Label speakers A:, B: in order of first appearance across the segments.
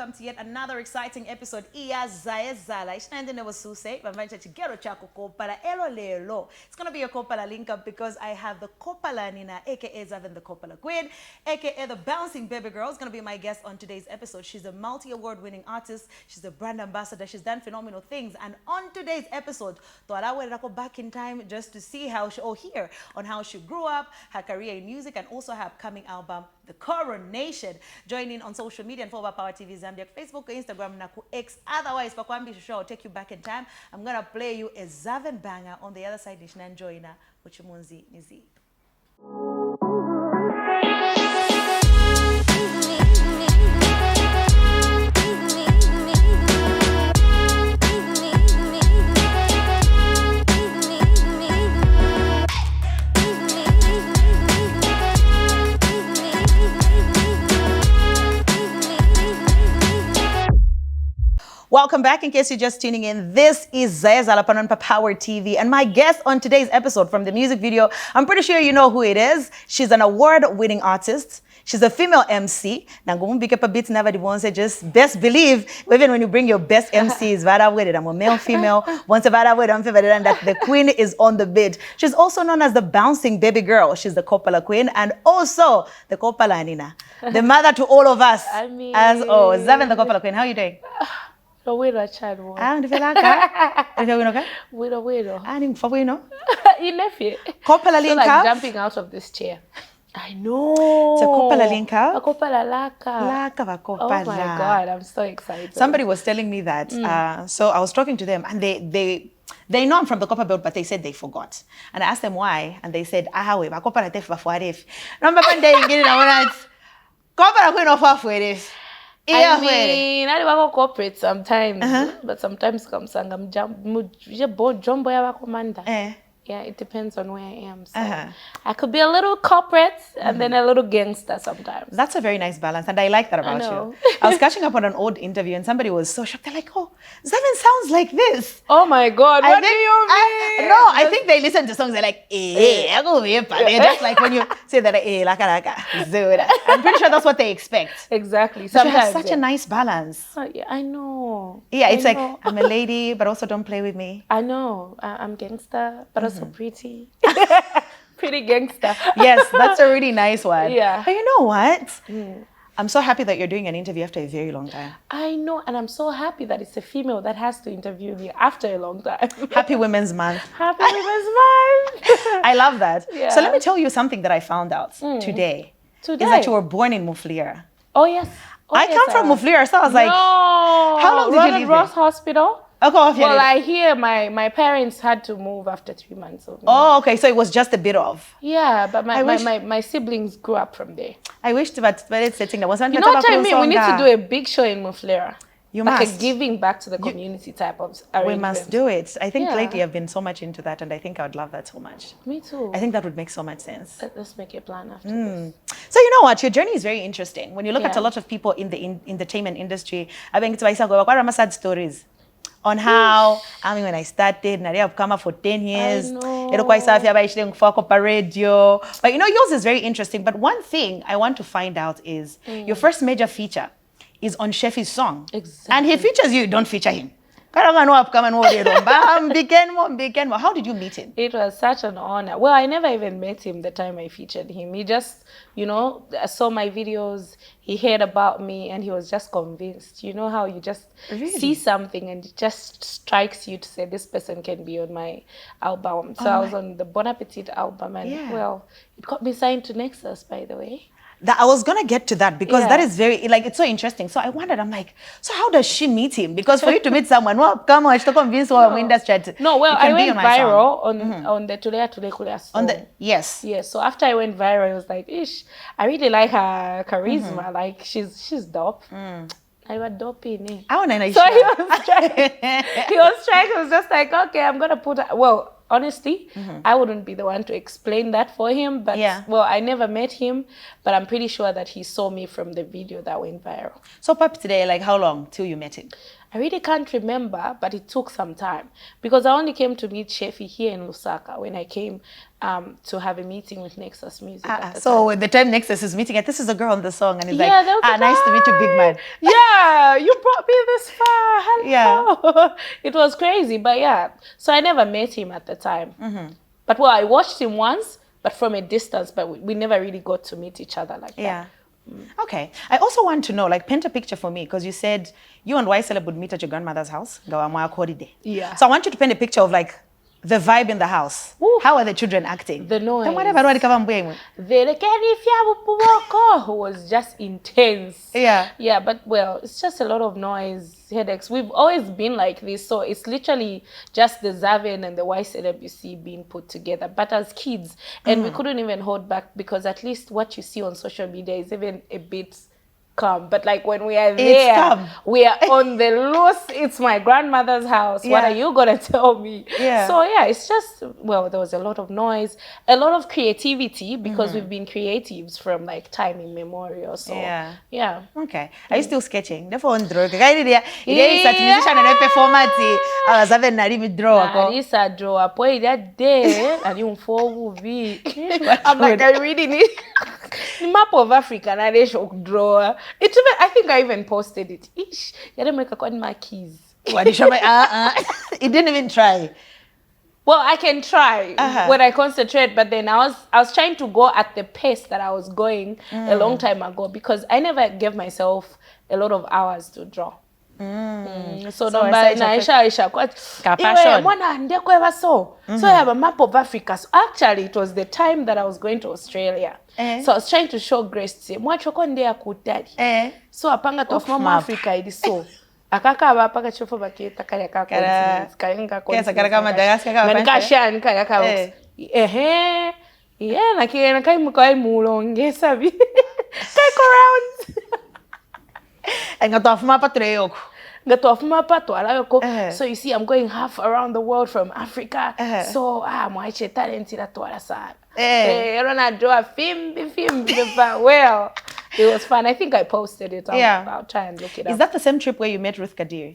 A: welcome to yet another exciting episode. Zaye Zahala. Ishnandine was Suecey. It's going to be a Kopala link up because I have the Kopala Nina, aka Xaven the Kopala Queen, aka the bouncing baby girl. Is going to be my guest on today's episode. She's a multi-award winning artist. She's a brand ambassador. She's done phenomenal things. And on today's episode, I go back in time just to see how she, hear on how she grew up, her career in music, and also her upcoming album, The Coronation. Join in on social media and follow Power TV Zambia, Facebook, Instagram, na X. Otherwise, Pakwambi Show, I'll take you back in time. I'm going to play you a Xaven banger. On the other side, Nishnan Joina, Uchimunzi Nizi. Welcome back. In case you're just tuning in, this is Zaye Zahala on Power TV, and my guest on today's episode from the music video, I'm pretty sure you know who it is. She's an award-winning artist. She's a female MC. Just best believe, even when you bring your best MCs, I'm a male, female, once and that the queen is on the bid. She's also known as the bouncing baby girl. She's the Kopala Queen and also the Kopala Nina, the mother to all of us. Xaven the Kopala Queen. How are you doing?
B: Widow child.
A: Kopala
B: link like jumping out of this chair. I know.
A: It's a Kopala link
B: up. A Kopala laka. Oh my God, I'm so excited.
A: Somebody was telling me that. So I was talking to them and they know I'm from the Copper Belt, but they said they forgot. And I asked them why, and they said, Kopala Queen of Afwarif.
B: I mean, I don't corporate sometimes, but sometimes I'm yeah, it depends on where I am. So I could be a little corporate and then a little gangster sometimes.
A: That's a very nice balance, and I like that about you. I was catching up on an old interview, and somebody was so shocked. They're like, "Oh, Xaven sounds like this."
B: Oh my God! What do you mean?
A: No, I think they listen to songs. They're like, That's like when you say that, I'm pretty sure that's what they expect.
B: Exactly.
A: Sometimes you have such a nice balance.
B: Yeah, I know.
A: Yeah, it's like I'm a lady, but also don't play with me.
B: I know. I'm gangster, but also pretty. Pretty gangster.
A: Yes, that's a really nice one.
B: Yeah.
A: But you know what? I'm so happy that you're doing an interview after a very long time.
B: I know, and I'm so happy that it's a female that has to interview me after a long time.
A: Happy Women's Month.
B: Happy Women's Month.
A: I love that.
B: Yeah.
A: So let me tell you something that I found out today. Is that you were born in Mufulira.
B: Oh, yes.
A: I come from Mufulira, so I was like, how long did you live
B: Ross Hospital. Well, I hear my parents had to move after 3 months.
A: Oh, okay. So it was just a bit of.
B: Yeah, but my siblings grew up from there.
A: I wished, but it's setting. You know
B: what I mean? We need to do a big show in Mufulira.
A: You
B: like
A: must.
B: A giving back to the community type of arrangement.
A: We must do it. I think lately I've been so much into that, and I think I would love that so much.
B: Me too.
A: I think that would make so much sense.
B: Let's make a plan after this.
A: So you know what? Your journey is very interesting. When you look at a lot of people in the entertainment industry, I think it's sad stories on how, when I started, I've come up for 10 years. But you know, yours is very interesting. But one thing I want to find out is your first major feature is on Sheffy's song.
B: Exactly.
A: And he features you, don't feature him. How did you meet him?
B: It was such an honor. Well, I never even met him the time I featured him. He just, saw my videos, he heard about me, and he was just convinced. You know how you just see something and it just strikes you to say, this person can be on my album. So I was on the Bon Appetit album, and well, it got me signed to Nexus, by the way.
A: I was going to get to that because that is very, it's so interesting. So I wondered, I'm like, so how does she meet him? Because for you to meet someone, come on, to convince her industry.
B: No, well, I went viral on the Tulea Kule song.
A: Yes.
B: Yes. So after I went viral, I was like, ish, I really like her charisma. Like, she's dope. I was dope in it. So he was trying. He was just like, okay, I'm going to put her. Well, honestly, I wouldn't be the one to explain that for him. But, well, I never met him, but I'm pretty sure that he saw me from the video that went viral.
A: So, Pap, today, like, how long till you met him?
B: I really can't remember, but it took some time because I only came to meet Shefi here in Lusaka when I came to have a meeting with Nexus Music.
A: So at the time Nexus is meeting, this is a girl on the song, and he's
B: Yeah,
A: like,
B: they was like,
A: nice to meet you, big man.
B: Yeah, you brought me this far. Hello.
A: Yeah.
B: It was crazy, but yeah. So I never met him at the time. But well, I watched him once, but from a distance, but we never really got to meet each other like that.
A: Okay. I also want to know, like, paint a picture for me, because you said you and Celeb would meet at your grandmother's house.
B: Yeah.
A: So I want you to paint a picture of, like, the vibe in the house.
B: Ooh.
A: How are the children acting?
B: The noise.
A: The
B: was just intense.
A: Yeah.
B: Yeah, but well, it's just a lot of noise, headaches. We've always been like this, so it's literally just the Xaven and the Celeb you see being put together. But as kids, and we couldn't even hold back because at least what you see on social media is even a bit calm. But like when we are there, we are on the loose. It's my grandmother's house. What are you gonna tell me? So yeah, it's just, well, there was a lot of noise, a lot of creativity because we've been creatives from like time immemorial. So yeah.
A: Okay. Are you still sketching? The phone draw. Musician and performance. I was having a little draw.
B: Isa draw. Boy, that day and you I'm like, I really need the map of Africa and I should draw. I think I even posted it. Ish, you didn't make a call Macky's.
A: It didn't even try.
B: Well, I can try when I concentrate, but then I was trying to go at the pace that I was going a long time ago because I never gave myself a lot of hours to draw. So Naisha so I have a map of Africa. So actually it was the time that I was going to Australia. So I was trying to show Grace so apanga to from Africa it is so akakaba paka chofo baketa kale continents kalenga yeah na kai mukai mulongesa bi take around so you see I'm going half around the world from Africa. So mwaiche talent ila twala sana. Well, it was fun. I think I posted it. I'll try and look it up.
A: Is that the same trip where you met Ruth Kadiri?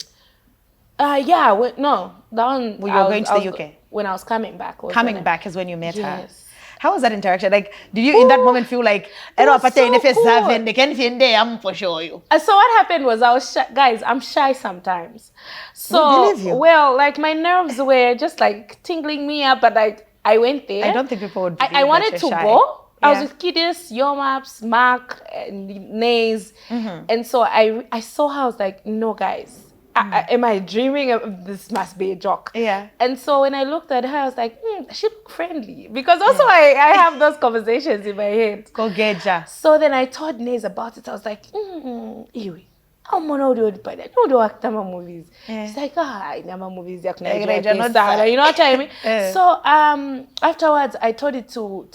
B: Yeah, no. That one
A: when you were going to the UK?
B: When I was coming back.
A: Coming back is when you met her.
B: Yes.
A: How was that interaction? Like, did you in that moment feel like,
B: so cool.
A: they can find I'm for sure you?
B: So what happened was I was shy. Guys, I'm shy sometimes. So, well, like my nerves were just like tingling me up, but like I went there.
A: I don't think people would
B: I wanted to go. I was with Kidis, Yomaps, Mark, and Nez. And so I saw her, I was like, no, guys. Am I dreaming of this? Must be a joke. And so when I looked at her, I was like, she looked friendly. Because also I have those conversations in my head.
A: Go get her.
B: So then I told Nez about it. I was like, Iwi, how do you act movies? She's like, I never movies. You know what I mean? So afterwards, I told it to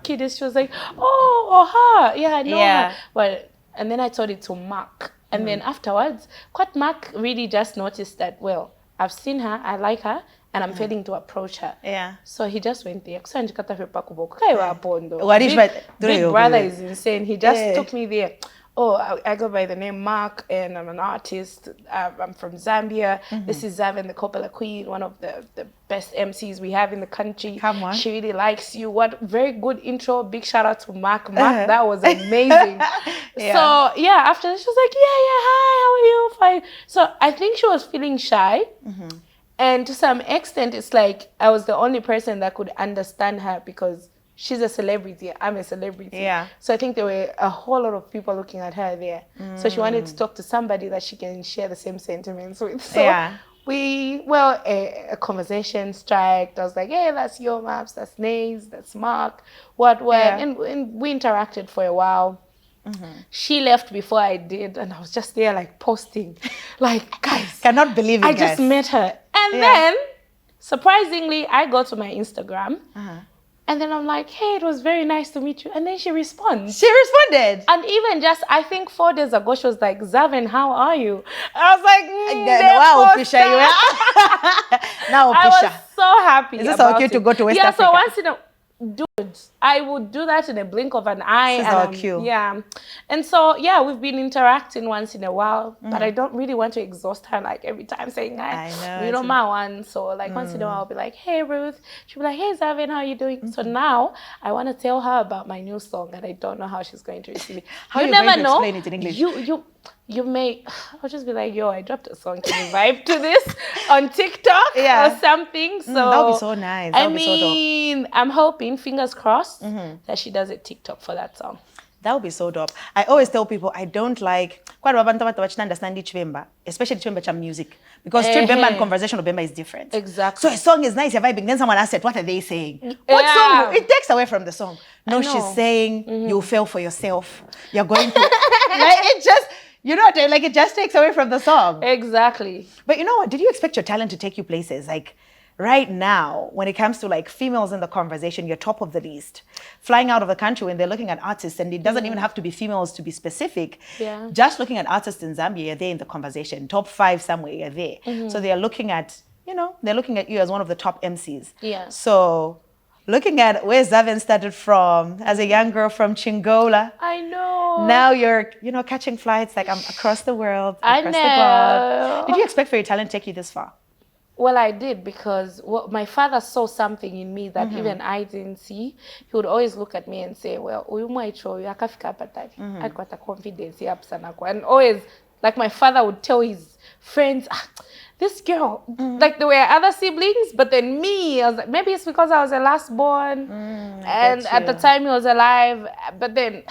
B: Kidis. She was like, oh, her. Yeah, I know her. Well, and then I told it to Mark. And then afterwards, Mark really just noticed that, well, I've seen her, I like her, and I'm failing to approach her. So he just went there. Big brother is insane. He just took me there. Oh, I go by the name Mark, and I'm an artist. I'm from Zambia. This is Zaye the Kopala Queen, one of the best MCs we have in the country.
A: Come on.
B: She really likes you. What very good intro. Big shout out to Mark. Mark, that was amazing. So yeah, after that, she was like, hi, how are you? Fine. So I think she was feeling shy. And to some extent, it's like I was the only person that could understand her because she's a celebrity, I'm a celebrity. So I think there were a whole lot of people looking at her there. So she wanted to talk to somebody that she can share the same sentiments with. So a conversation striked. I was like, hey, that's your maps, that's Nez, that's Mark, what. And we interacted for a while. She left before I did, and I was just there like posting. Like, guys.
A: Cannot believe it,
B: I just met her. And then, surprisingly, I go to my Instagram. And then I'm like, hey, it was very nice to meet you. And then she responds.
A: She responded.
B: And even just, I think 4 days ago, she was like, Xaven, how are you? I was like, I was so happy.
A: Is this okay to go to West Africa?
B: So once in a Dude, I would do that in a blink of an eye.
A: This is our cue.
B: Yeah. And so, yeah, we've been interacting once in a while, but I don't really want to exhaust her like every time saying,
A: I know,
B: you know, my one. So like once in a while, I'll be like, hey, Ruth. She'll be like, hey, Xaven, how are you doing? So now I want to tell her about my new song, and I don't know how she's going to receive it.
A: How
B: you
A: you
B: never
A: going to
B: know.
A: explain it in English?
B: You may, I'll just be like, yo, I dropped a song. Can you vibe to this on TikTok or something? So
A: that would be so nice. That would be so dope.
B: I'm hoping, fingers crossed, that she does a TikTok for that song.
A: That would be so dope. I always tell people I don't like quite abantu understand Chivemba, especially Chivemba music, because Chivemba and conversational Bemba is different.
B: Exactly.
A: So a song is nice, you're vibing. Then someone asks it, what are they saying? What song? It takes away from the song. No, she's saying you fail for yourself. You're going to like it just. You know what? Like it just takes away from the song.
B: Exactly.
A: But you know what? Did you expect your talent to take you places? Like right now, when it comes to like females in the conversation, you're top of the list. Flying out of the country when they're looking at artists, and it doesn't even have to be females to be specific.
B: Yeah.
A: Just looking at artists in Zambia, you're there in the conversation. Top 5 somewhere, you're there. So they're looking at, they're looking at you as one of the top MCs.
B: Yeah.
A: So looking at where Xaven started from as a young girl from Chingola.
B: I know.
A: Now you're, catching flights like I'm across the world,
B: I
A: across
B: know.
A: the globe. Did you expect for your talent to take you this far?
B: Well, I did, because my father saw something in me that even I didn't see. He would always look at me and say, well, I got a confidence here, and always, like my father would tell his friends, this girl, like there were other siblings, but then me, I was like, maybe it's because I was the last born, and at the time he was alive, but then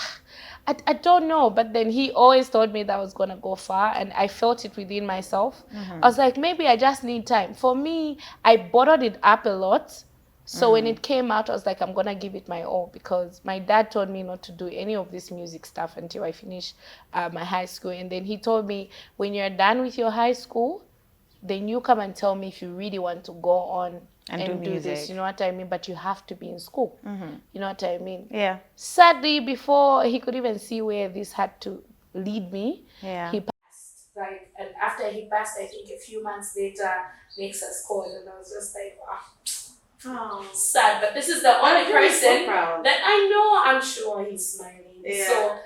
B: I don't know, but then he always told me that I was going to go far, and I felt it within myself. I was like, maybe I just need time. For me, I bottled it up a lot. So when it came out, I was like, I'm going to give it my all, because my dad told me not to do any of this music stuff until I finish my high school. And then he told me, when you're done with your high school, then you come and tell me if you really want to go on and do this, you know what I mean? But you have to be in school, you know what I mean?
A: Yeah.
B: Sadly, before he could even see where this had to lead me, he passed. Like, and after he passed, I think a few months later, Nexus called, and I was just like, sad. But this is the only person that I know. I'm sure he's smiling. Yeah. So,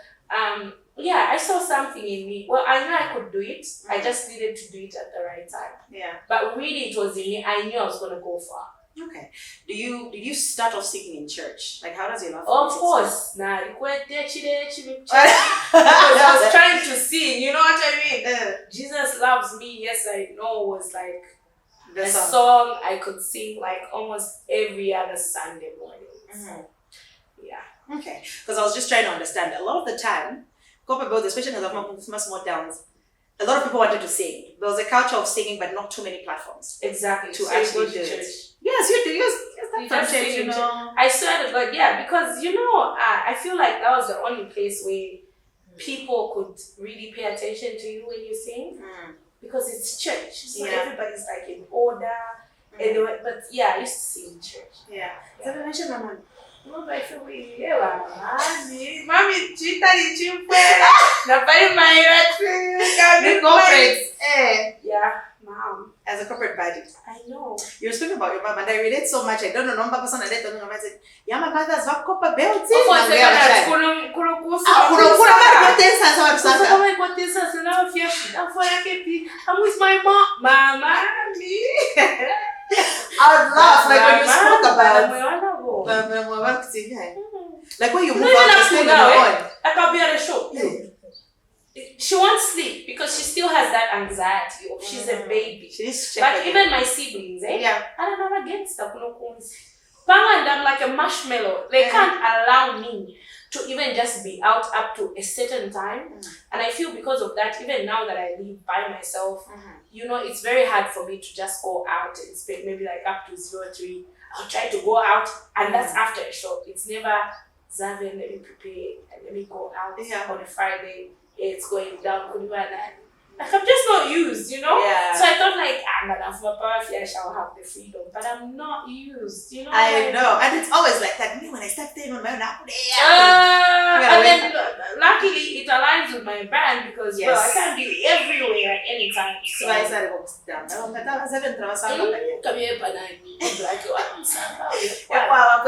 B: yeah, I saw something in me. Well, I knew I could do it. I just needed to do it at the right time.
C: Yeah.
B: But really, it was in me. I knew I was going to go far.
C: Okay. Did you start off singing in church? Like, how does your love?
B: Of course. Nah, because I was trying to sing. You know what I mean? Jesus Loves Me. Yes, I know. Was like the song I could sing like almost every other Sunday morning. Yeah.
C: Okay. Because I was just trying to understand. A lot of the time, especially in the small towns, a lot of people wanted to sing. There was a culture of singing, but not too many platforms.
B: Exactly.
C: To
B: so
C: actually do
B: church.
C: it. Yes, you do. Yes, that's church, you know.
B: I swear to God, yeah, because I feel like that was the only place where people could really pay attention to you when you sing, because it's church. So everybody's like in order. But yeah, I used to sing in church.
C: Yeah.
B: Mami, chita chimpe. Na pale my corporate. Yeah, mom.
C: As a corporate body.
B: I know.
C: You're speaking about your mom, and I relate so much. I don't know number person. I don't know. I said, "Yeah, my mother's got copper belt."
B: I'm with my mom. Mama, me.
C: I would laugh like when you spoke about. Like when you move out, you stay on your own.
B: Like I'll be at a show. She won't sleep because she still has that anxiety of she's a baby. Like even my siblings, I don't know against them. And I'm like a marshmallow. They can't allow me to even just be out up to a certain time. And I feel because of that, even now that I live by myself, it's very hard for me to just go out and spend maybe like up to 03. I'll try to go out, and that's after a show. It's never, Xaven, let me prepare and let me go out on a Friday. It's going down. Like I'm just not used,
C: Yeah.
B: So I thought like, I shall have the freedom, but I'm not used,
C: I know, and it's always like that. Me when I start staying on my own,
B: and then luckily it aligns with my brand because I can't be everywhere at any time. So
C: I started to down.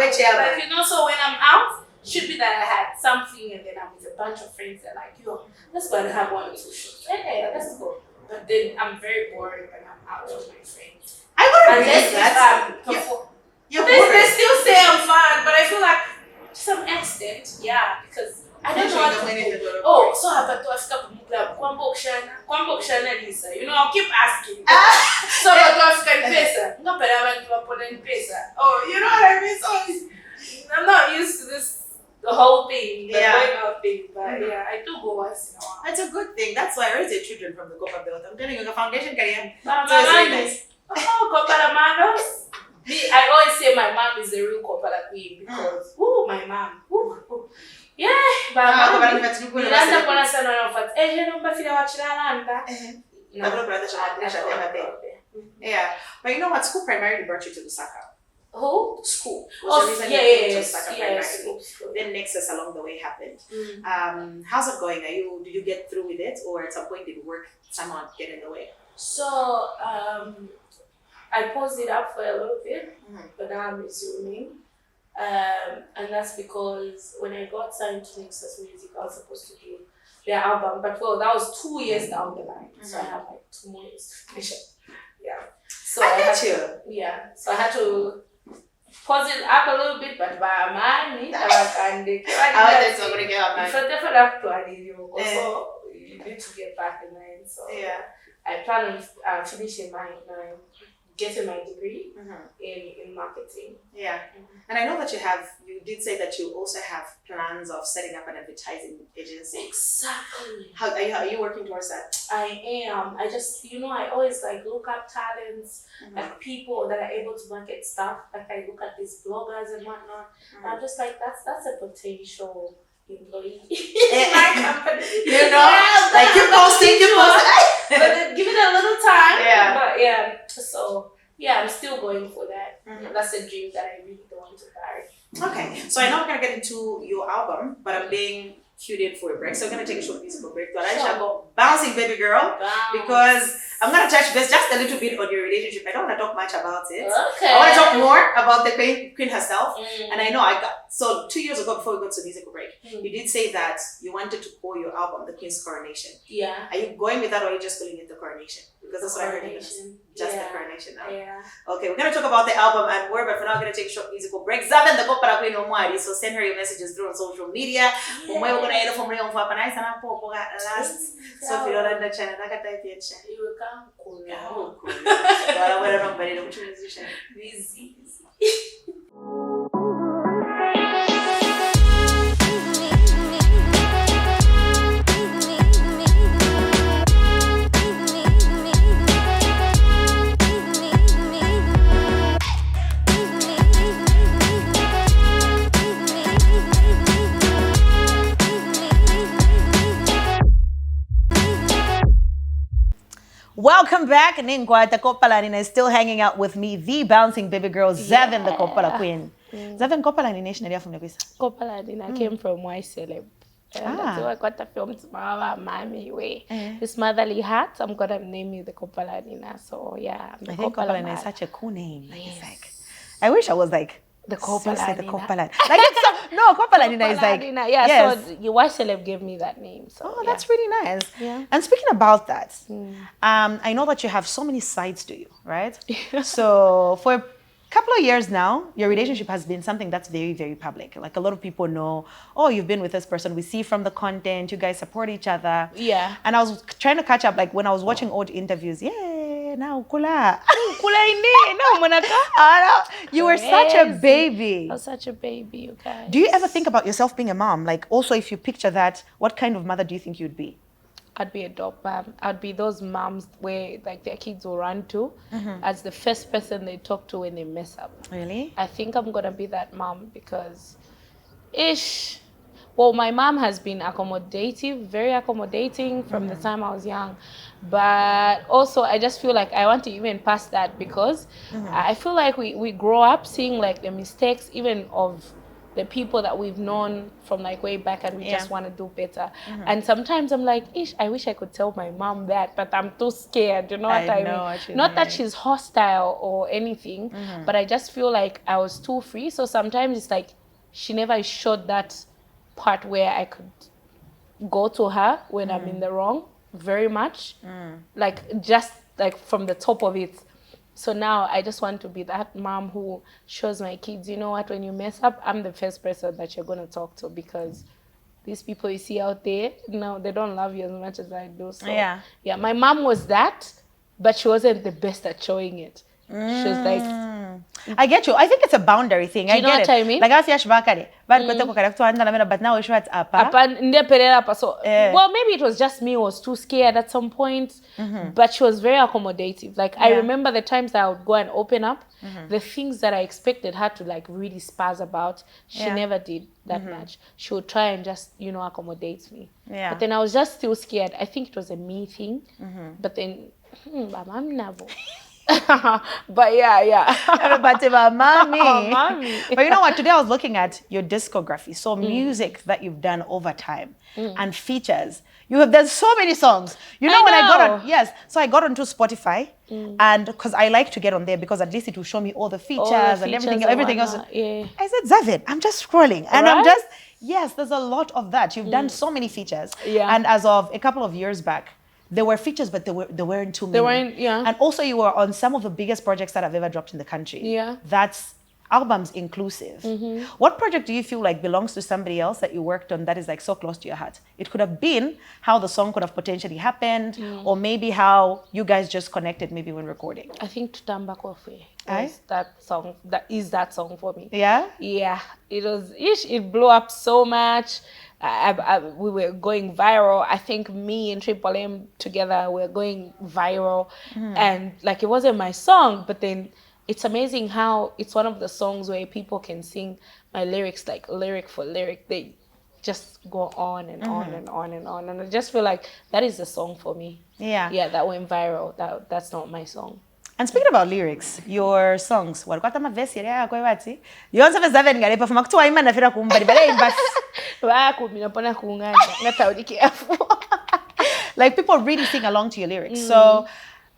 C: Which ever.
B: Like, you know, so when I'm out, should be that I had something and then I'm with a bunch of friends that are like, yo, let's go and have 1 or 2 shows. Hey, let's go. But then I'm very bored when I'm out with my friends.
C: I wouldn't
B: Unless
C: believe that. You're
B: they
C: bored.
B: still say I'm fun, but I feel like to some extent, yeah, because I don't know what to do. Oh, so hapa tu afika kumklub kwamba ukishana Lisa. You know, I'll keep asking. So hapa tu afika ni pesa. Ngapela abantu bapona ni pesa. Oh, you know what I mean? So I'm not used to the whole thing, the going out thing, but yeah, I do go once in a while.
C: That's a good thing. That's why I raise your children from the Copa Belt. I'm telling you, the foundation career.
B: So
C: it's very nice.
B: Oh, Kopala Manos. I always say my mom is the real Kopala Queen because, my mom. Yeah, but nilianza kuona sana wanafuata. Naomba fila wachilanda.
C: Yeah, but you know what? School primarily brought you to Lusaka.
B: Who?
C: School.
B: Yes.
C: Then Nexus along the way happened. How's it going? Did you get through with it, or at some point did work somehow get in the way?
B: So I paused it up for a little bit, but now I'm resuming. And that's because when I got signed to Nexus Music, I was supposed to do their album, but that was 2 years down the line, so I have like 2 more years to finish it. Yeah. So I had to. Yeah. So I had to pause it up a little bit, but by money, also you need to get back in line. So I plan on finishing my getting my degree in marketing.
C: Yeah. And I know that you did say that you also have plans of setting up an advertising agency.
B: Exactly.
C: How are you working towards that?
B: I am. I just, I always like look up talents, like people that are able to market stuff. Like I look at these bloggers and whatnot. And I'm just like, that's a potential employee in my company.
C: You know? Like you posting.
B: But then give it a little time.
C: Yeah.
B: But yeah. So yeah, I'm still going for that. That's a dream that I really don't want to die.
C: Okay. So I know we're gonna get into your album, but I'm being cued in for a break. So we're gonna take a short musical break. But I shall go bouncing baby girl. Because I'm gonna touch base just a little bit on your relationship. I don't wanna talk much about it.
B: Okay.
C: I wanna talk more about the queen herself. And I know 2 years ago before we got to musical break, you did say that you wanted to call your album The Queen's Coronation.
B: Yeah.
C: Are you going with that, or are you just calling it The Coronation? Because that's what I heard. Just The Coronation now.
B: Yeah.
C: Okay, we're gonna talk about the album and more, but for now we're gonna take a short musical break. Xaven the Kopala Queen Omwari. So send her your messages through on social media. So if you don't understand, I can type it.
B: You can't call busy.
A: Welcome back. Ningwa the Kopala Nina is still hanging out with me, the bouncing baby girl, Xaven the Kopala Queen. Xaven Kopala Nina nation from the
B: Kopala Nina came from Y Celeb. That's why I got the film tomorrow, Mommy way. This motherly heart, I'm gonna name you the Kopala Nina. So yeah,
A: I think Kopala Nina is such a cool name. It's like, I wish I was like
B: the Kopala
A: the Kopala. Like it's so, no, Kopala Nina is like
B: Nina. Yeah. Yes. So your Y Celeb gave me that name. So
A: that's really nice.
B: Yeah.
A: And speaking about that, I know that you have so many sides to you, right? So for a couple of years now, your relationship has been something that's very, very public. Like a lot of people know, oh, you've been with this person. We see from the content, you guys support each other.
B: Yeah.
A: And I was trying to catch up, like when I was watching old interviews. Now kula. You were such a baby.
B: I was such a baby, you guys.
A: Do you ever think about yourself being a mom? Like also if you picture that, what kind of mother do you think you'd be?
B: I'd be a dope mom. I'd be those moms where like their kids will run to as the first person they talk to when they mess up.
A: Really?
B: I think I'm gonna be that mom because well, my mom has been accommodative, very accommodating from the time I was young. But also I just feel like I want to even pass that because I feel like we grow up seeing like the mistakes even of the people that we've known from like way back, and we just want to do better. And sometimes I'm like, ish, I wish I could tell my mom that, but I'm too scared. You know what I mean?
A: What you
B: Not
A: mean.
B: that she's hostile or anything, but I just feel like I was too free. So sometimes it's like she never showed that part where I could go to her when I'm in the wrong very much, like just like from the top of it. So now I just want to be that mom who shows my kids, you know what, when you mess up, I'm the first person that you're going to talk to, because these people you see out there, no, they don't love you as much as I do. So yeah, my mom was that, but she wasn't the best at showing it. She was like,
A: I get you. I think it's a boundary thing.
B: Do you know what I mean?
A: Like I feel but now it's what's up.
B: So well, maybe it was just me who was too scared at some point, but she was very accommodative. Like I remember the times that I would go and open up, the things that I expected her to like really spaz about, she never did that much. She would try and just, you know, accommodate me. But then I was just still scared. I think it was a me thing. But then but yeah.
A: But mommy.
B: Mommy.
A: But you know what? Today I was looking at your discography. So music that you've done over time and features. There's so many songs. You know, when I got on, so I got onto Spotify, and because I like to get on there because at least it will show me all the features and everything else.
B: Yeah.
A: I said, Zaven, I'm just scrolling, and I'm just there's a lot of that. You've done so many features, and as of a couple of years back, there were features, but there weren't too many.
B: There weren't,
A: And also you were on some of the biggest projects that I've ever dropped in the country.
B: Yeah.
A: That's albums inclusive. What project do you feel like belongs to somebody else that you worked on that is like so close to your heart? It could have been how the song could have potentially happened, or maybe how you guys just connected maybe when recording.
B: I think Tutamba Kofi was that song. That is that song for me.
A: Yeah?
B: Yeah. It blew up so much. We were going viral. I think me and Triple M together were going viral, and like it wasn't my song, but then it's amazing how it's one of the songs where people can sing my lyrics like lyric for lyric. They just go on and on and on and on, and I just feel like that is the song for me. Yeah, that went viral. That's not my song.
A: And speaking about lyrics, your songs, walikuwa kama verse ile yako iwati. Yonse Zaven ngale perform kutoa imana nafira kumbali bale bas.
B: Minapona kuungana ngataudi kiafu.
A: Like people really sing along to your lyrics. So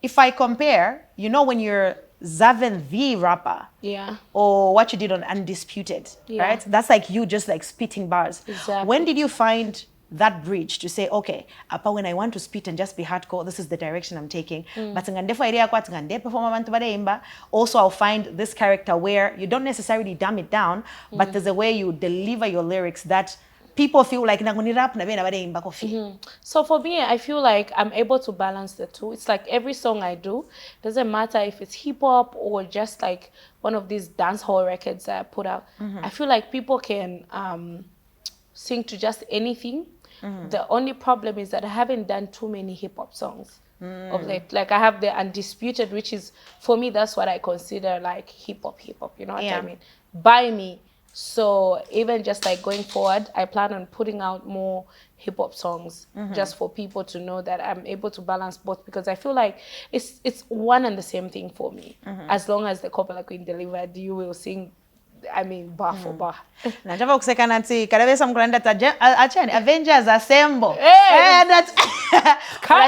A: if I compare, you know, when you're Zaven the rapper, or what you did on Undisputed, right? That's like you just like spitting bars.
B: Exactly.
A: When did you find that bridge to say, okay, apa when I want to spit and just be hardcore, this is the direction I'm taking. But also I'll find this character where you don't necessarily dumb it down, but there's a way you deliver your lyrics that people feel like
B: So for me, I feel like I'm able to balance the two. It's like every song I do, doesn't matter if it's hip hop or just like one of these dance hall records that I put out. I feel like people can sing to just anything. The only problem is that I haven't done too many hip hop songs of late. Like I have the Undisputed, which is, for me, that's what I consider like hip hop, you know what I mean? By me. So even just like going forward, I plan on putting out more hip hop songs just for people to know that I'm able to balance both, because I feel like it's one and the same thing for me. As long as the Kopala Queen delivered, you will sing, I mean, bar for bar.
A: Najava kusekana nti kadabesa mkulanda achani Avengers assemble. That's
B: Come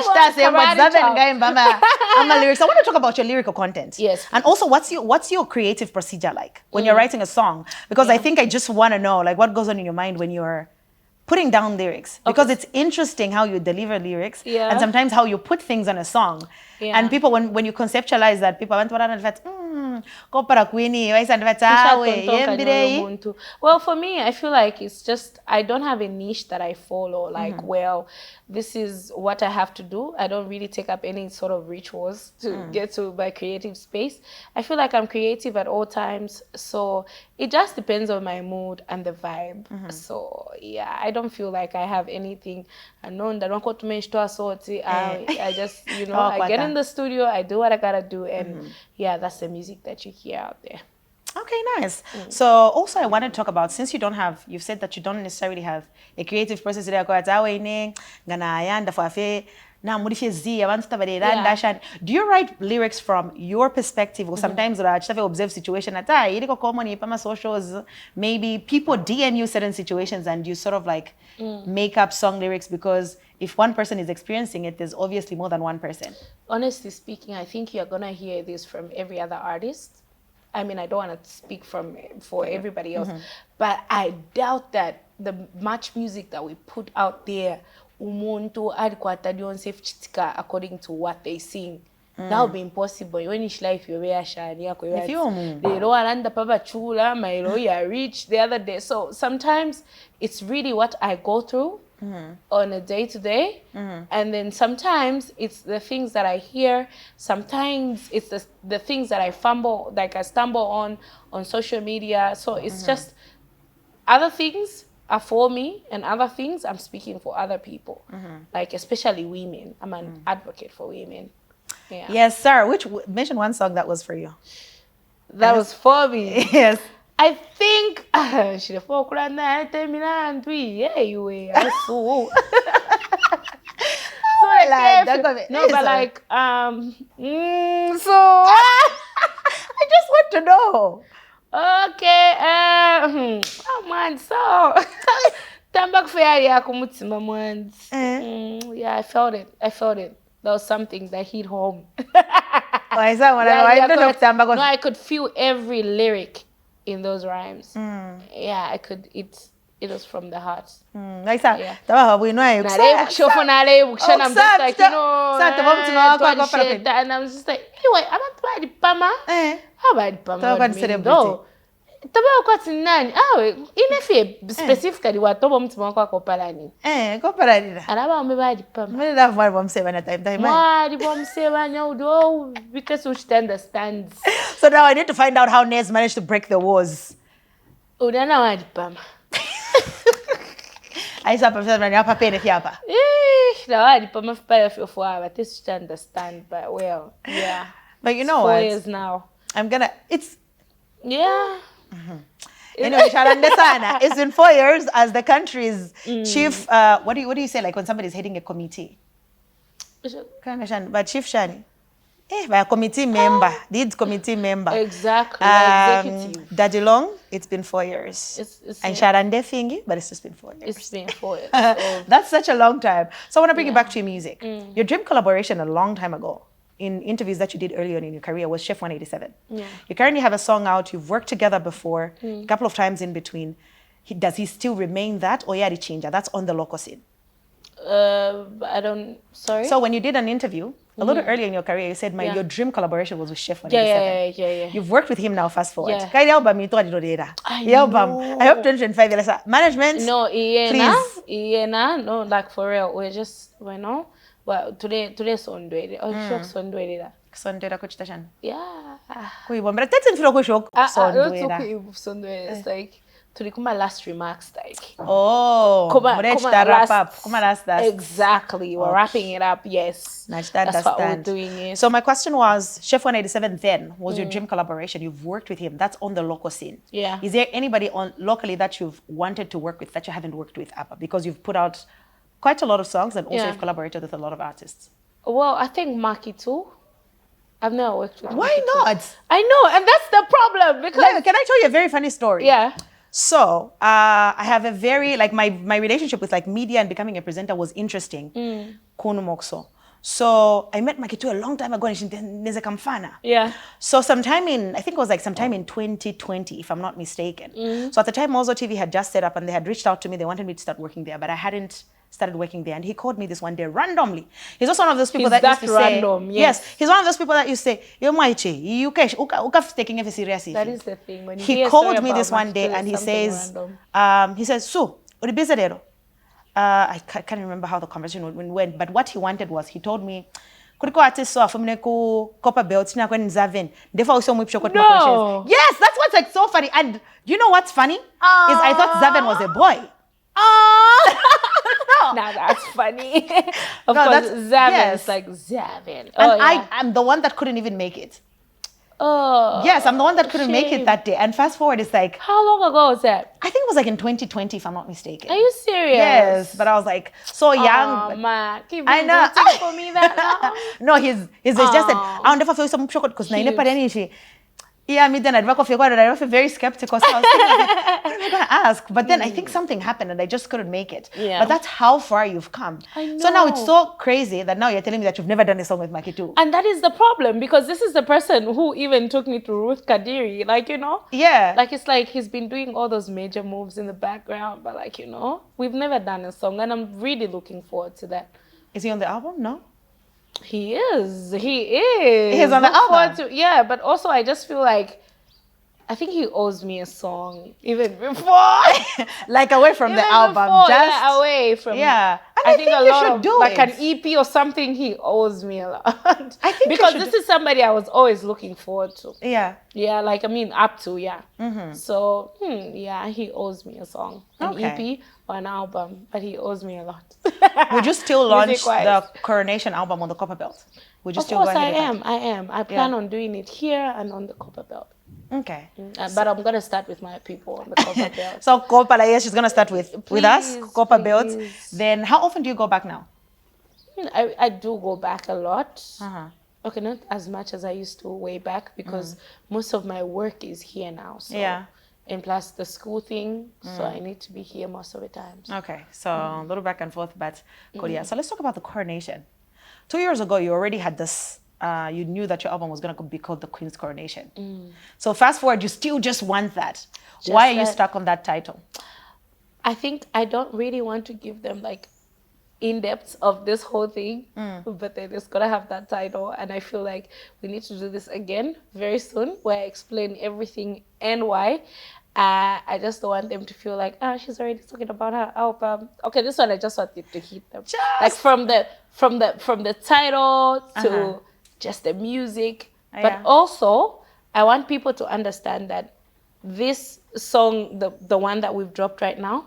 B: on,
A: lyrics. I want to talk about your lyrical content.
B: Yes.
A: And also what's your creative procedure like when you're writing a song? Because I think I just want to know like what goes on in your mind when you're putting down lyrics, because it's interesting how you deliver lyrics and sometimes how you put things on a song. And people, when you conceptualize that, people want Kopala Queen.
B: Well, for me, I feel like it's just, I don't have a niche that I follow. Like, well, this is what I have to do. I don't really take up any sort of rituals to get to my creative space. I feel like I'm creative at all times. So it just depends on my mood and the vibe. So yeah, I don't feel like I have anything unknown. I just, you know, I get in the studio, I do what I gotta do, and yeah, that's the music that you hear out there.
A: Okay, nice. So also I want to talk about, since you've said that you don't necessarily have a creative process, na murishe zi abantu tabarera shani. Do you write lyrics from your perspective, or sometimes you observe situation at iriko common ipama socials, maybe people DM you certain situations and you sort of like make up song lyrics, because if one person is experiencing it, there's obviously more than one person.
B: Honestly speaking, I think you're gonna hear this from every other artist. I mean, I don't want to speak for everybody else, but I doubt that the much music that we put out there, umuntu according to what they sing. That would be impossible. When it's life, you're very shiny. They don't want to papa chula, my lawyer rich the other day. So sometimes it's really what I go through on a day-to-day, and then sometimes it's the things that I hear. Sometimes it's the things that I stumble on social media. So it's just other things are for me, and other things I'm speaking for other people, like especially women. I'm an advocate for women. Yeah.
A: Yes, sir. Mention one song that was for you.
B: That was for me.
A: Yes.
B: I think she the folk I you were so but like so
A: I just want to know.
B: Okay, oh man, so tambak fairy akumutima once. Yeah, I felt it. That was something that hit home. I could feel every lyric in those rhymes. Yeah, I could. It was from the heart.
A: Like that. Yeah. We know.
B: And I'm just like, anyway, I'm not the Pama. How about Pama? Taba ukwati nani? Inefe specifically watobo mtima kwa Kopala ni.
A: Kopala nina.
B: Alaba umeba di Pama.
A: Mimi love mwari bomseba na time.
B: Mwari bomseba nyaudo because which understands.
A: So now I need to find out how Nez managed to break the walls.
B: Udana wadi Pama.
A: Aisa professor na hapa pene fiapa.
B: Na wadi Pama fipaya fiofuwa, but this should understand, but well, yeah.
A: But you know
B: 4 years now. Yeah.
A: Anyway, it's been 4 years as the country's chief. What do you say, like when somebody's heading a committee? But Chief Shani, by a committee member, lead committee member.
B: Exactly. Executive.
A: Daddy Long, it's been 4 years. And Sharande Fingi, but it's just been 4 years.
B: It's been 4 years.
A: That's such a long time. So I want to bring you back to your music. Your dream collaboration a long time ago, in interviews that you did early on in your career, was Chef 187.
B: Yeah.
A: You currently have a song out. You've worked together before, a couple of times in between. Does he still remain that, or yari changer? That's on the local scene.
B: Sorry?
A: So when you did an interview, a little earlier in your career, you said your dream collaboration was with Chef 187.
B: Yeah.
A: You've worked with him now, fast forward.
B: Yeah.
A: I hope 2025, management,
B: no,
A: please.
B: No, like for real. We're no. Well, today Sunday. Shock Sunday.
A: Sunday kuchitashan.
B: Yeah.
A: Kuibombera tete mfilo kushok
B: Sunday. It's like tulikuma last remarks like.
A: Oh.
B: Exactly. We're wrapping it up. Yes. That's what we're doing.
A: So my question was, Chef 187 then was your dream collaboration. You've worked with him. That's on the local scene.
B: Yeah.
A: Is there anybody locally that you've wanted to work with that you haven't worked with, Appa? Because you've put out quite a lot of songs and also you've collaborated with a lot of artists.
B: Well, I think Macky too. I've never worked with
A: Why
B: Macky
A: not?
B: Too. I know, and that's the problem because...
A: Can I tell you a very funny story?
B: Yeah.
A: So, I have a very, like my relationship with like media and becoming a presenter was interesting. Kunumokso. So, I met Macky too a long time ago and
B: yeah.
A: So sometime in 2020, if I'm not mistaken. So at the time, also TV had just set up and they had reached out to me. They wanted me to start working there, but I hadn't started working there. And he called me this one day randomly. He's also one of those people that used to
B: random,
A: say, yes, he's one of those people that used to say, "Yo, Maichi, you taking it seriously."
B: That is the thing. When
A: he called me this one day and he says, "So, I can't remember how the conversation went, but what he wanted was, he told me, kuliko artist so afumne ku copper belt na kwen Zaven.
B: No.
A: Yes, that's what's like so funny. And you know what's funny? Is I thought Zaven was a boy.
B: No. Now that's funny. Of course, Zaven is like Zaven.
A: And I'm the one that couldn't even make it.
B: Oh.
A: Yes, I'm the one that couldn't make
B: shame.
A: it that day. And fast forward, it's like,
B: How long ago was that?
A: I think it was like in 2020, if I'm not mistaken.
B: Are you serious?
A: Yes, but I was like so young.
B: Oh, man.
A: I know.
B: For me that long?
A: No, he's just that I don't ever feel some shocked because na ine yeah, me then I feel very skeptical. So I was thinking, like, what am I gonna ask? But then I think something happened and I just couldn't make it.
B: Yeah.
A: But that's how far you've come.
B: I know.
A: So now it's so crazy that now you're telling me that you've never done a song with Macky too.
B: And that is the problem, because this is the person who even took me to Ruth Kadiri. Like, you know?
A: Yeah.
B: Like, it's like he's been doing all those major moves in the background, but like, you know, we've never done a song, and I'm really looking forward to that.
A: Is he on the album? No.
B: He is. He's
A: on the album.
B: Yeah, but also I just feel like I think he owes me a song even before.
A: Like away from the album.
B: Before,
A: just
B: yeah, away from.
A: Yeah. And
B: I think a
A: you
B: lot
A: should
B: of,
A: do
B: like
A: it.
B: an EP or something, he owes me a lot.
A: I think
B: because
A: you should
B: this is somebody I was always looking forward to.
A: Yeah.
B: Yeah, like, I mean, up to, yeah. So, yeah, he owes me a song. An EP or an album, but he owes me a lot.
A: Would you still launch
B: Music-wise.
A: the Coronation album on the Copper Belt? Would you
B: Of
A: still
B: course,
A: go
B: I
A: ahead with
B: am. I plan on doing it here and on the Copper Belt.
A: that? Okay.
B: But I'm going to start with my people on the Copper Belt.
A: So Kopala, yes, she's gonna start with us,
B: Please,
A: Copper Belt.
B: please.
A: Then how often do you go back now?
B: I do go back a lot.
A: Uh-huh.
B: Okay, not as much as I used to way back, because most of my work is here now. So,
A: Yeah.
B: And plus the school thing, so I need to be here most of the time.
A: Okay, so a little back and forth, but Korea. So let's talk about the Coronation. 2 years ago, you already had this. You knew that your album was gonna be called The Queen's Coronation. So fast forward, you still just want that. Why are you
B: that.
A: stuck on that title?
B: I think I don't really want to give them like in-depth of this whole thing, but they're just gonna have that title, and I feel like we need to do this again very soon, where I explain everything and why. I just don't want them to feel like, she's already talking about her album. Okay, this one I just want it to hit them, like from the title to just the music, but also I want people to understand that this song, the one that we've dropped right now,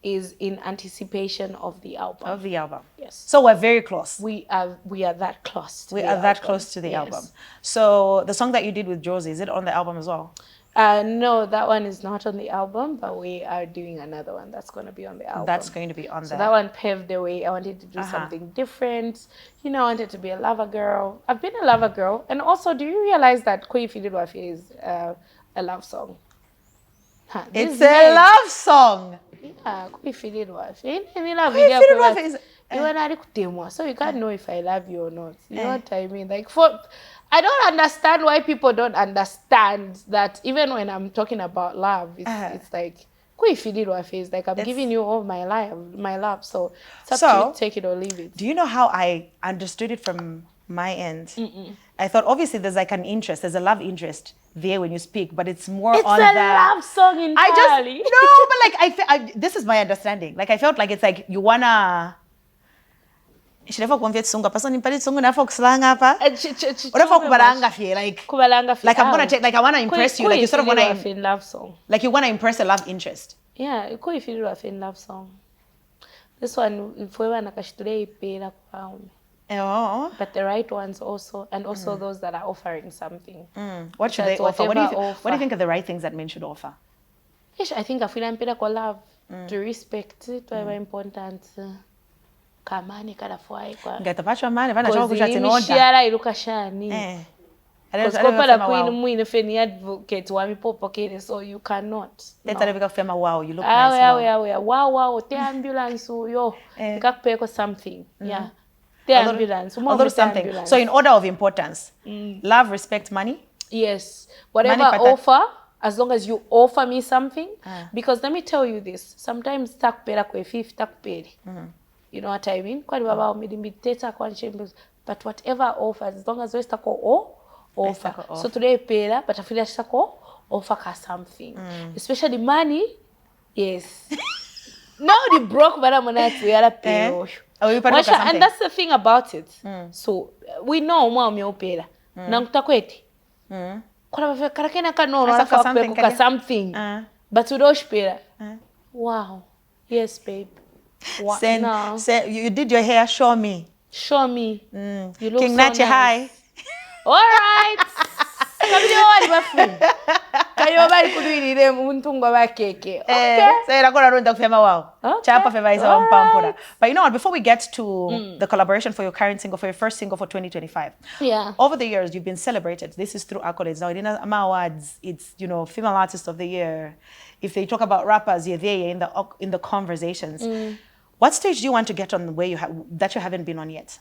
B: is in anticipation of the album.
A: Of the album.
B: Yes.
A: So we're very close.
B: We are that close. To
A: We
B: the
A: are that
B: album.
A: close to the
B: Yes.
A: album. So the song that you did with Josie, is it on the album as well?
B: No, that one is not on the album, but we are doing another one that's going to be on the album.
A: That's going to be on
B: So
A: there.
B: that one paved the way. I wanted to do something different. You know, I wanted to be a lover girl. I've been a lover girl. And also, do you realize that Koi Filidwafi is a love song?
A: It's a love song.
B: Yeah, Koi Filidwafi. So you can't know if I love you or not. You know what I mean? Like, I don't understand why people don't understand that even when I'm talking about love, it's like, it's like I'm giving you all my love. So it's up to you, take it or leave it.
A: Do you know how I understood it from my end? I thought obviously there's like an interest, there's a love interest there when you speak, but it's more on
B: It's a
A: the
B: love song entirely.
A: but like this is my understanding. Like I felt like it's like you wanna. Like I wanna impress you. Like you sort of wanna
B: love song.
A: Like you wanna impress a love interest.
B: Yeah, if you do a love song. This one but the right ones also, and also those that are offering something.
A: What should they offer? What do you think are the right things that men should offer?
B: I think I feel I'm love, to respect it, why important. Kamani kadafwai kwa.
A: Ngatapachwa mane vana chako kucha tinoda.
B: Mishara iluka shani. Because Kopala Queen mwine feni advocate wa mipopo kene, so you cannot.
A: Let's no. Fema wow, you look nice.
B: Wow, the ambulance yo. Kakpeko something. Yeah. The ambulance.
A: Although something. Ambulance. So in order of importance, love, respect, money?
B: Yes. Whatever offer, as long as you offer me something. Because let me tell you this, sometimes takpera kwe fifth takperi. You know what I mean? But whatever offers, as long as we offer. So today pera, but I feel like offer something. Especially money, yes. Now the broke but I'm not pay. And that's the thing about it. So we know more me opera. Nangutakweti. Something. But we don't pay. Wow. Yes, babe.
A: You did your hair, show me.
B: You look
A: King
B: so
A: Nachi,
B: nice.
A: hi.
B: All right. Kabili wali bafu. Kayo bali kudwirire muntu ngo bakeke. Okay.
C: So nakona ronda kufema wao.
B: Okay.
C: Chapa fema isa wampampura. But you know what, before we get to the collaboration for your current single, for your first single for 2025.
B: Yeah.
C: Over the years you've been celebrated. This is through accolades. Now in Ama Awards, it's, you know, female artist of the year. If they talk about rappers, you're there in the conversations. What stage do you want to get on where that you haven't been on yet?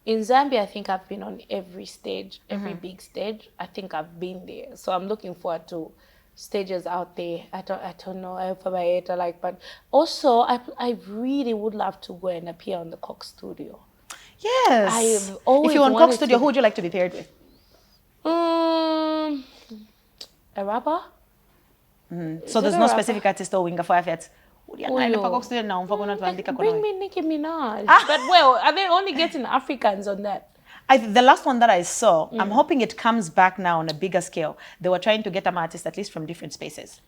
B: In Zambia, I think I've been on every stage, every big stage. I think I've been there. So I'm looking forward to stages out there. I don't know if I like, but also I really would love to go and appear on the Coke Studio.
C: Yes.
B: I've always
C: if you're on Coke Studio, who would you like to be paired with?
B: A rapper?
C: So there's no specific artist or winger for efforts. Bring
B: me Nicki Minaj. But well, are they only getting Africans on that?
C: The last one that I saw, I'm hoping it comes back now on a bigger scale. They were trying to get an artist at least from different spaces.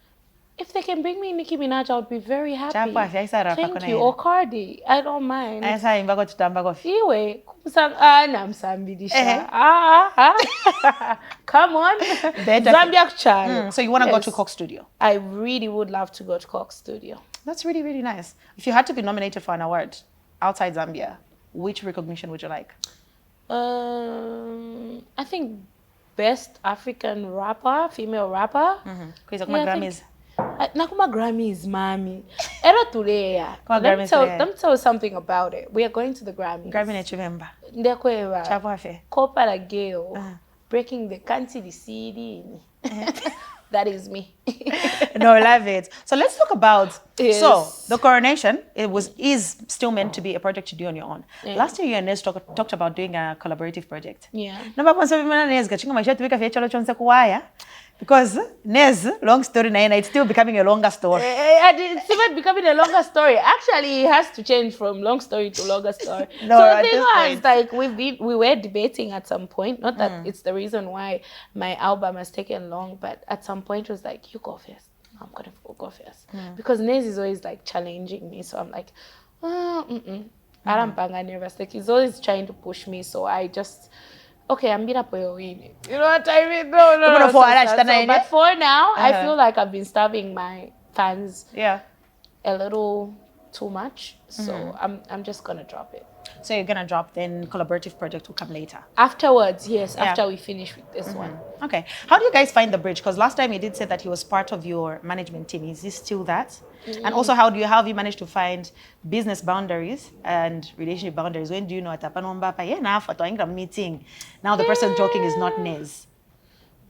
B: If they can bring me Nicki Minaj, I would be very happy. Thank you. Or Cardi. I don't mind. Iwe, come on. Zambia.
C: So you want to go to Coke Studio?
B: I really would love to go to Coke Studio.
C: That's really, really nice. If you had to be nominated for an award outside Zambia, which recognition would you like?
B: I think best African rapper, female rapper.
C: Grammys.
B: Nakuma Grammys, mommy. Let me tell you something about it. We are going to the Grammys.
C: Grammy Chivemba.
B: Kopala girl, breaking the country, the CD. That is me.
C: No, I love it. So let's talk about
B: Yes.
C: the Coronation. Is still meant to be a project you do on your own.
B: Yeah.
C: Last year you and Nez talked about doing a collaborative project.
B: Yeah.
C: Because Nez, long story, it's still becoming a longer story.
B: It's even becoming a longer story. Actually, it has to change from long story to longer story.
C: No,
B: so the
C: at
B: thing
C: this
B: was,
C: point.
B: like, we were debating at some point. Not that it's the reason why my album has taken long, but at some point it was like, you go first. I'm gonna go first. Because Nez is always like challenging me. So I'm like, I don't bang nervous. Like, he's always trying to push me. So I just, okay, I'm beat up for your win. You know what I mean? No. But for now, I feel like I've been starving my fans a little too much. So I'm just gonna drop it.
C: So you're gonna drop, then collaborative project will come later.
B: Afterwards, yes, after we finish with this one.
C: Okay. How do you guys find the bridge? Because last time you did say that he was part of your management team. Is this still that? And also, how have you managed to find business boundaries and relationship boundaries? When do you know at a meeting? Now the person talking is not Nez.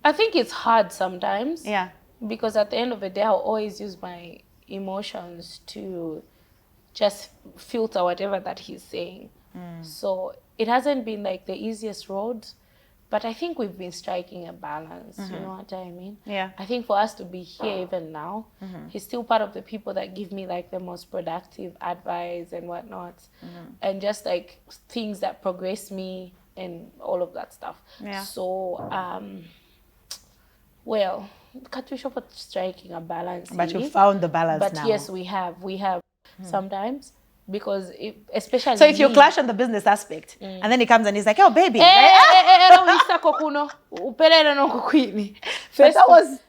B: I think it's hard sometimes.
C: Yeah.
B: Because at the end of the day, I'll always use my emotions to just filter whatever that he's saying. So it hasn't been like the easiest road, but I think we've been striking a balance. You know what I mean?
C: Yeah.
B: I think for us to be here even now, he's still part of the people that give me like the most productive advice and whatnot, and just like things that progress me and all of that stuff.
C: Yeah.
B: So, well, cut to shop for striking a balance.
C: But you found the balance
B: but
C: now.
B: yes, we have sometimes, because especially
C: So if you clash on the business aspect, and then he comes and he's like, "Oh, baby,"
B: But
C: that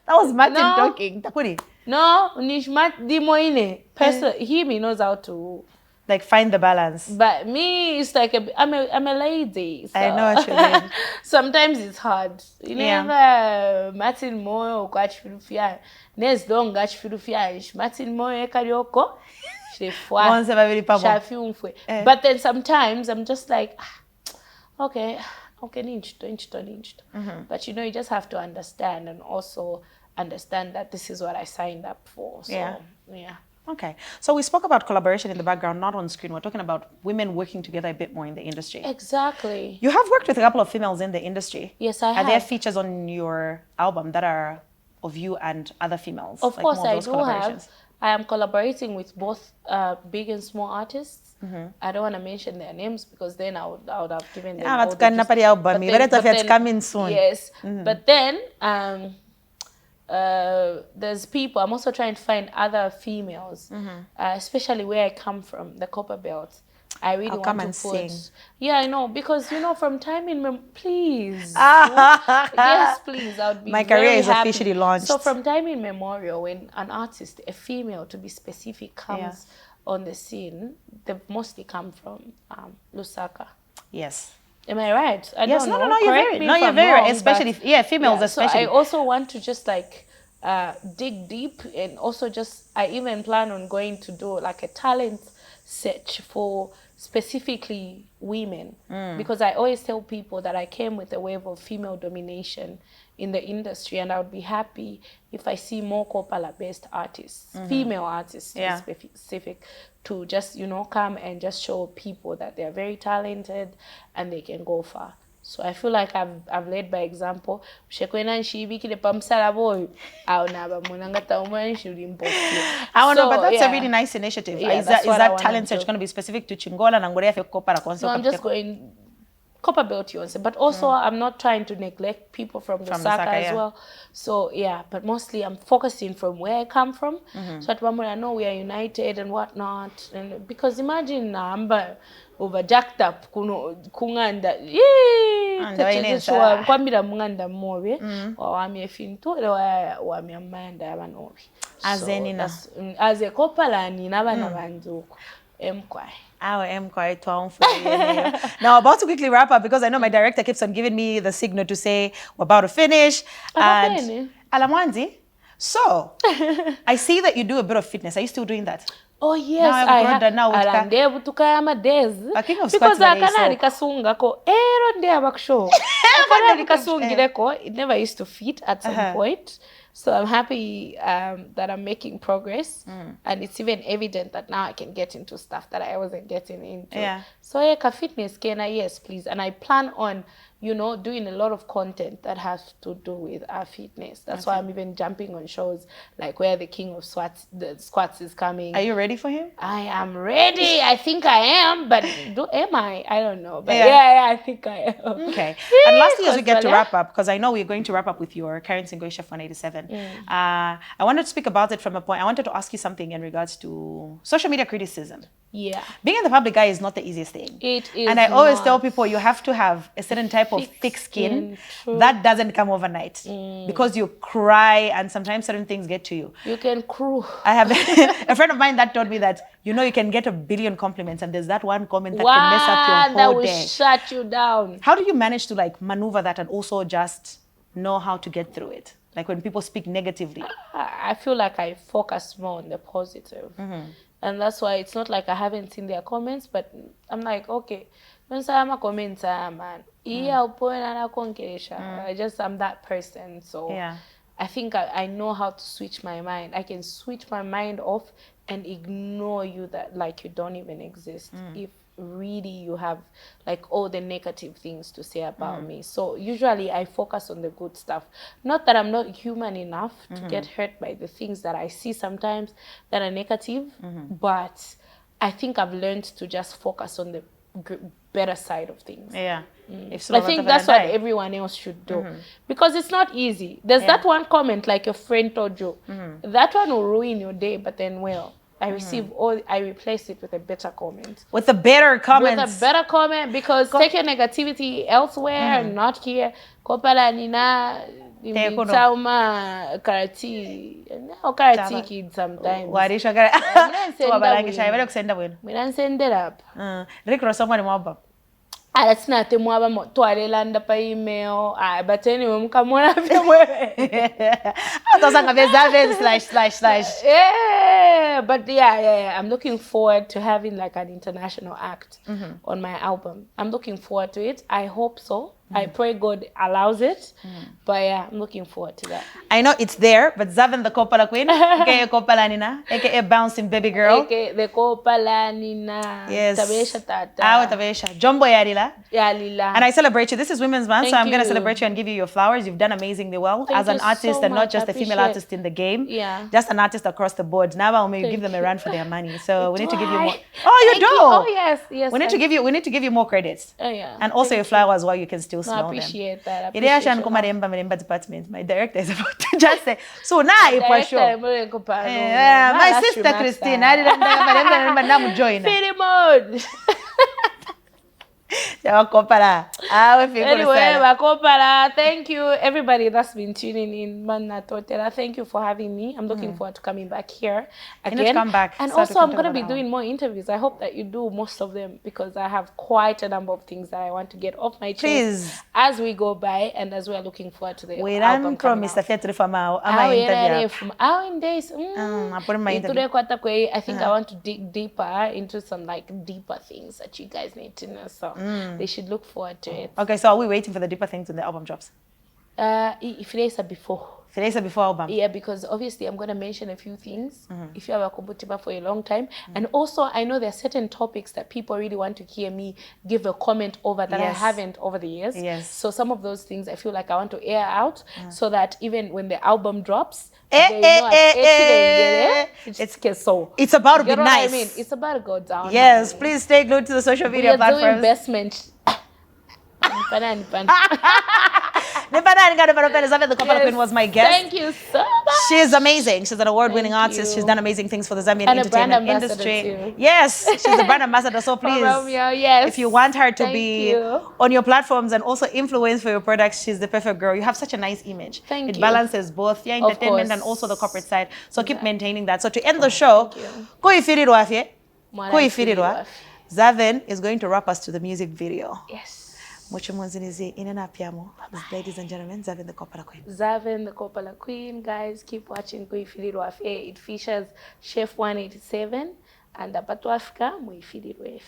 C: was Martin talking. Takuri.
B: No, Nishmat Dimoine. He knows how to
C: Like find the balance.
B: But me, it's like I'm a lady. So.
C: I know what you mean.
B: Sometimes it's hard. You never Martin Moyo catch filufia. Nez Long catch filufia. Martin Moyo karioko. But then sometimes I'm just like, okay, ninched. But you know, you just have to understand, and also understand that this is what I signed up for. So yeah.
C: Okay. So we spoke about collaboration in the background, not on screen. We're talking about women working together a bit more in the industry.
B: Exactly.
C: You have worked with a couple of females in the industry.
B: Yes, I have.
C: Are there features on your album that are of you and other females?
B: Of course, I do have. I am collaborating with both big and small artists. I don't want to mention their names because then I would have given them all
C: it's coming soon.
B: Yes. But then there's people, I'm also trying to find other females, especially where I come from, the Copper Belt. I really
A: I'll
B: want
A: come
B: to
A: and
B: put.
A: sing.
B: Yeah, I know, because from time in please. Yes, please. I would be
A: My career
B: very
A: is
B: happy.
A: officially launched.
B: So from time immemorial, when an artist, a female to be specific, comes on the scene, they mostly come from Lusaka.
A: Yes.
B: Am I right? I
A: Yes,
B: don't
A: no,
B: know.
A: you're
B: Correct
A: very,
B: me
A: no,
B: if
A: you're
B: I'm
A: very right.
B: wrong,
A: Especially,
B: but
A: females especially.
B: So I also want to just like dig deep, and also I even plan on going to do like a talent search for specifically women, because I always tell people that I came with a wave of female domination in the industry, and I would be happy if I see more Kopala-based artists, female artists to be specific, to just, come and just show people that they're very talented and they can go far. So I feel like I've led by example. Shekwena nshibikile pamsalaboy. Aw naba munangata umwe nshibimposti.
A: I don't know, but that's a really nice initiative.
B: Yeah,
A: is
B: that's
A: that
B: what I
A: talent search going to be specific to Chingola and Ngorea for Kopala?
B: No, I'm just going Copper Belt Yonse, but also I'm not trying to neglect people from Lusaka as well. So but mostly I'm focusing from where I come from. So at one point I know we are united and whatnot. And because imagine Namba over jacked up kunganda kwambira munganda mobe wami efinto wami amanda abanobi
A: azenina
B: as a Kopala ni nabana banzuko emkwai.
A: I am quite torn for you. Now, about to quickly wrap up because I know my director keeps on giving me the signal to say we're about to finish. And Alamwanzi, so I see that you do a bit of fitness. Are you still doing that?
B: Oh yes, I have. Because it never used to fit at some point. So I'm happy that I'm making progress, and it's even evident that now I can get into stuff that I wasn't getting into.
A: Yeah.
B: So fitness, yes, please. And I plan on, doing a lot of content that has to do with our fitness. That's why I'm even jumping on shows like where the king of the squats is coming.
A: Are you ready for him?
B: I am ready. I think I am, but am I? I don't know. But yeah, I think I am.
A: Okay. And lastly, as we get to wrap up, because I know we're going to wrap up with your current single, Chef 187. I wanted to speak about it from a point. I wanted to ask you something in regards to social media criticism. Yeah. Being in the public eye is not the easiest thing.
B: It is.
A: And I always tell people you have to have a certain type of thick skin. That doesn't come overnight. Because you cry and sometimes certain things get to you.
B: You can cry.
A: I have a friend of mine that told me that, you can get 1 billion compliments and there's that one comment that can mess up your whole
B: that will
A: day.
B: shut you down.
A: How do you manage to maneuver that and also just know how to get through it? Like when people speak negatively.
B: I feel like I focus more on the positive. And that's why it's not like I haven't seen their comments, but I'm like, okay, when I'm comments, man, I'm that person. So I think I know how to switch my mind. I can switch my mind off and ignore you you don't even exist. If really you have all the negative things to say about me. So usually I focus on the good stuff. Not that I'm not human enough to get hurt by the things that I see sometimes that are negative, but I think I've learned to just focus on the better side of things. I think that's what everyone else should do. Because it's not easy. There's that one comment like your friend told you. That one will ruin your day, but then I replace it with a better comment.
A: With a better comment.
B: With a better comment, because take your negativity elsewhere, not here. Kopala nina karati. No karati kid sometimes.
A: Warisha
B: up.
A: Rick Rosamari Mwaba.
B: That's not the mwaba toilet pa email. But anyway, mukamona // Yeah, but yeah. I'm looking forward to having an international act on my album. I'm looking forward to it. I hope so. I pray God allows it. But yeah, I'm looking forward to that.
A: I know it's there, but Xaven the Kopala Queen, aka Kopala Nina, aka Bouncing Baby Girl.
B: Aka the Kopala Nina.
A: Yes.
B: Tabesha tata.
A: Tabesha. Jumbo Yarila.
B: Yarila.
A: And I celebrate you. This is Women's Month, so I'm going to celebrate you and give you your flowers. You've done amazingly well as an artist and not just a female artist in the game.
B: Yeah.
A: Just an artist across the board. Now I'll maybe give them a run for their money. So we need to give you more. Oh, you do?
B: Oh, yes.
A: We need to give you more credits.
B: Oh, yeah.
A: And also your flowers while you can still smell them.
B: I appreciate that.
A: Maremba department. My director is about to just say, so now for sure.
B: My
A: sister Christine, I didn't join.
B: Mode.
A: Kopala.
B: Anyway, Kopala, thank you everybody that's been tuning in. Thank you for having me. I'm looking forward to coming back here again.
A: Come back.
B: And
A: So
B: also I'm going to be doing more interviews. I hope that you do most of them because I have quite a number of things that I want to get off my chest as we go by and as we are looking forward to the album coming out. I think I want to dig deeper into some deeper things that you guys need to know. So they should look forward to it.
A: Okay, so are we waiting for the deeper things when the album drops?
B: If it is before.
A: Before album.
B: Yeah, because obviously I'm going to mention a few things if you have a Kubutiba for a long time. And also I know there are certain topics that people really want to hear me give a comment over that I haven't over the years. So some of those things I feel like I want to air out so that even when the album drops,
A: it's about to be nice.
B: I mean? It's about to go down.
A: Yes, please stay glued to the social media platforms.
B: Doing investment.
A: Zaye the Kopala Queen was my guest.
B: Thank you so much.
A: She's amazing. She's an award-winning artist. She's done amazing things for the Zambian entertainment industry.
B: Too.
A: Yes, she's a brand ambassador. So please, if you want her to be on your platforms and also influence for your products, she's the perfect girl. You have such a nice image. It balances both your entertainment and also the corporate side. So keep maintaining that. So to end the show, Xaven is going to wrap us to the music video.
B: Yes.
A: Ladies and gentlemen, Zaye the Kopala Queen.
B: Zaye the Kopala Queen, guys, keep watching Kuifirirwa. It features Chef 187 and Apatu Africa Muifirirwa.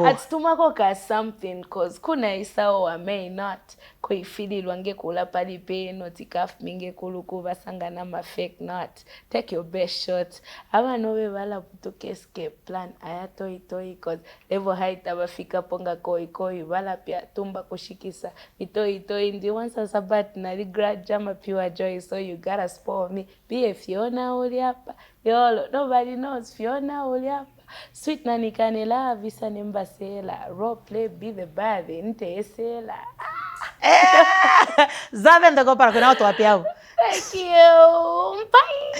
B: Atumako something cause kuna isao wa may not kuifirirwa ngekula pali pe notikaf minge kulukuva sangana ma fake not. Take your best shot. Aba nowe wala putoke escape plan ayatoi toi cause level height abafika ponga koi wala pia tumba kushikisa itoi ndi once sabat na regret jama pure joy, so you gotta spoil me. Be a Fiona Oliapa. Yolo, nobody knows Fiona Oliapa. Sweet nani kanela visa nembasela. Role play be the bad nte esela.
A: Zaye the Kopala Queen.
B: Thank you. Bye.